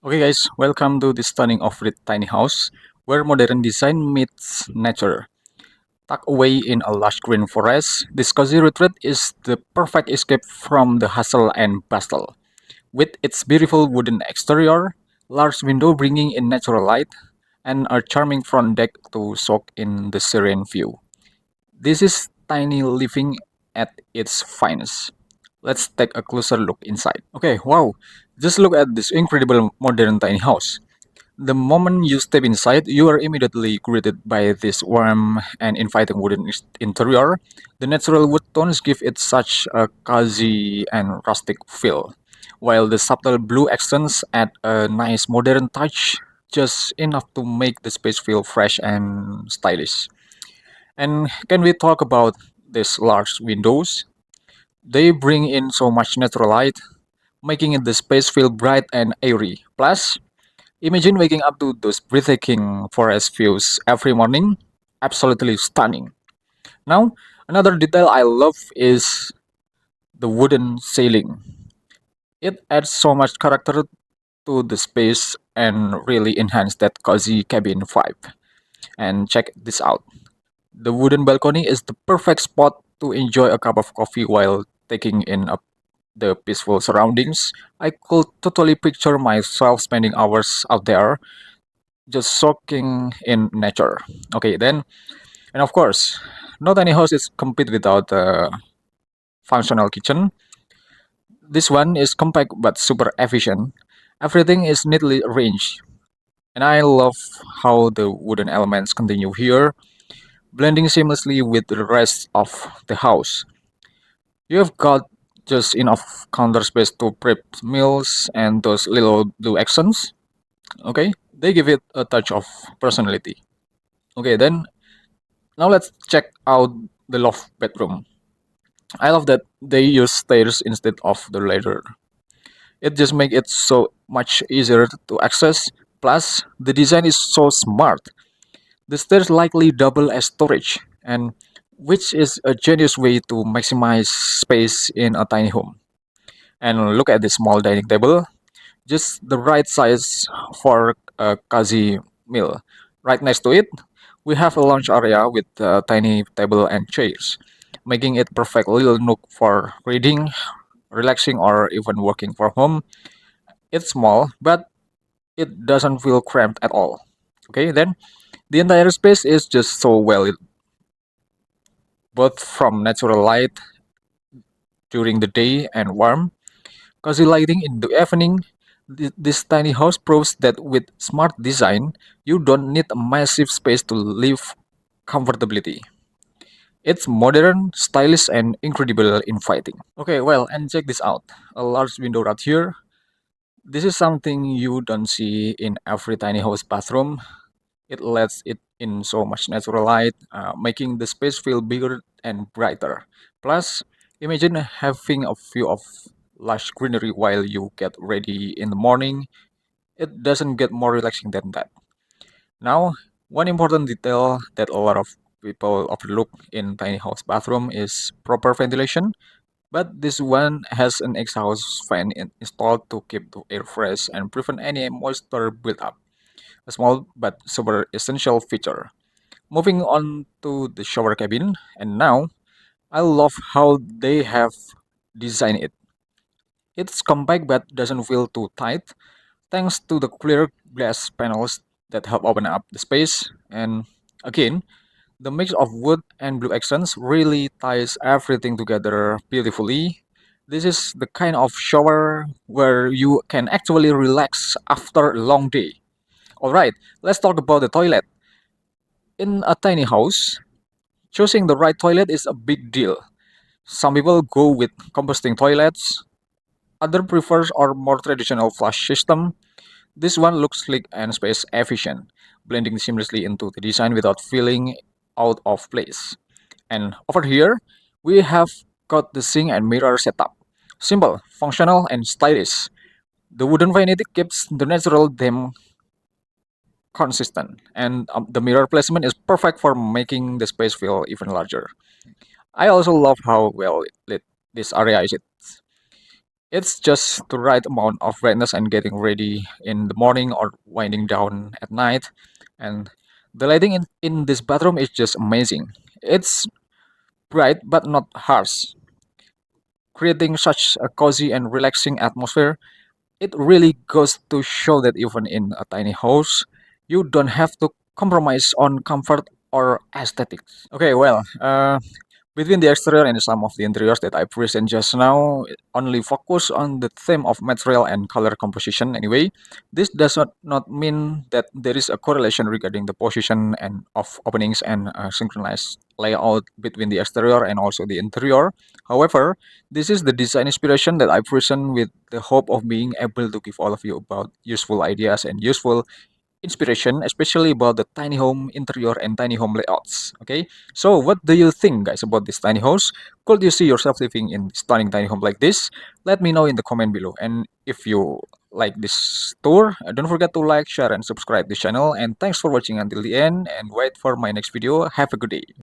Okay, guys, welcome to this stunning off-grid tiny house where modern design meets nature. Tucked away in a lush green forest, this cozy retreat is the perfect escape from the hustle and bustle. With its beautiful wooden exterior, large window bringing in natural light, and a charming front deck to soak in the serene view. This is tiny living at its finest. Let's take a closer look inside. Okay, wow, just look at this incredible modern tiny house. The moment you step inside, you are immediately greeted by this warm and inviting wooden interior. The natural wood tones give it such a cozy and rustic feel, while the subtle blue accents add a nice modern touch, just enough to make the space feel fresh and stylish. And can we talk about these large windows? They bring in so much natural light, making it the space feel bright and airy. Plus, imagine waking up to those breathtaking forest views every morning. Absolutely stunning. Now, another detail I love is the wooden ceiling. It adds so much character to the space and really enhance that cozy cabin vibe. And check this out. The wooden balcony is the perfect spot to enjoy a cup of coffee while taking in the peaceful surroundings. I could totally picture myself spending hours out there just soaking in nature. Okay, then, and of course, not any house is complete without a functional kitchen. This one is compact but super efficient. Everything is neatly arranged, and I love how the wooden elements continue here, blending seamlessly with the rest of the house. You have got just enough counter space to prep meals and those little blue accents. Okay, they give it a touch of personality. Okay, then now let's check out the loft bedroom. I love that they use stairs instead of the ladder. It just makes it so much easier to access. Plus, the design is so smart. The stairs likely double as storage, and which is a genius way to maximize space in a tiny home. And look at the small dining table, just the right size for a cozy meal. Right next to it, we have a lounge area with a tiny table and chairs, making it perfect little nook for reading, relaxing, or even working from home. It's small, but it doesn't feel cramped at all. Okay, then the entire space is just so well lit, both from natural light during the day and warm, cozy lighting in the evening. This tiny house proves that with smart design, you don't need a massive space to live comfortably. It's modern, stylish, and incredible inviting. Okay, well, and check this out. A large window right here. This is something you don't see in every tiny house bathroom. It lets it in so much natural light, making the space feel bigger and brighter. Plus, imagine having a view of lush greenery while you get ready in the morning. It doesn't get more relaxing than that. Now, one important detail that a lot of people overlook in tiny house bathroom is proper ventilation. But this one has an exhaust fan installed to keep the air fresh and prevent any moisture buildup. A small but super essential feature. Moving on to the shower cabin, and now I love how they have designed it. It's compact but doesn't feel too tight, thanks to the clear glass panels that help open up the space. And again, the mix of wood and blue accents really ties everything together beautifully. This is the kind of shower where you can actually relax after a long day. Alright, let's talk about the toilet. In a tiny house, choosing the right toilet is a big deal. Some people go with composting toilets, other prefers our more traditional flush system. This one looks sleek and space efficient, blending seamlessly into the design without feeling out of place. And over here, we have got the sink and mirror setup. Simple, functional, and stylish. The wooden vanity keeps the natural theme consistent, and the mirror placement is perfect for making the space feel even larger. I also love how well lit this area is. It's just the right amount of brightness and getting ready in the morning or winding down at night. And the lighting in this bathroom is just amazing. It's bright but not harsh, creating such a cozy and relaxing atmosphere. It really goes to show that even in a tiny house, you don't have to compromise on comfort or aesthetics. Okay, well, between the exterior and some of the interiors that I present just now, only focus on the theme of material and color composition anyway. This does not mean that there is a correlation regarding the position and of openings and synchronized layout between the exterior and also the interior. However, this is the design inspiration that I present with the hope of being able to give all of you about useful ideas and useful inspiration, especially about the tiny home interior and tiny home layouts. Okay, so what do you think, guys, about this tiny house? Could you see yourself living in stunning tiny home like this? Let me know in the comment below. And if you like this tour, don't forget to like, share, and subscribe this channel. And thanks for watching until the end. And wait for my next video. Have a good day.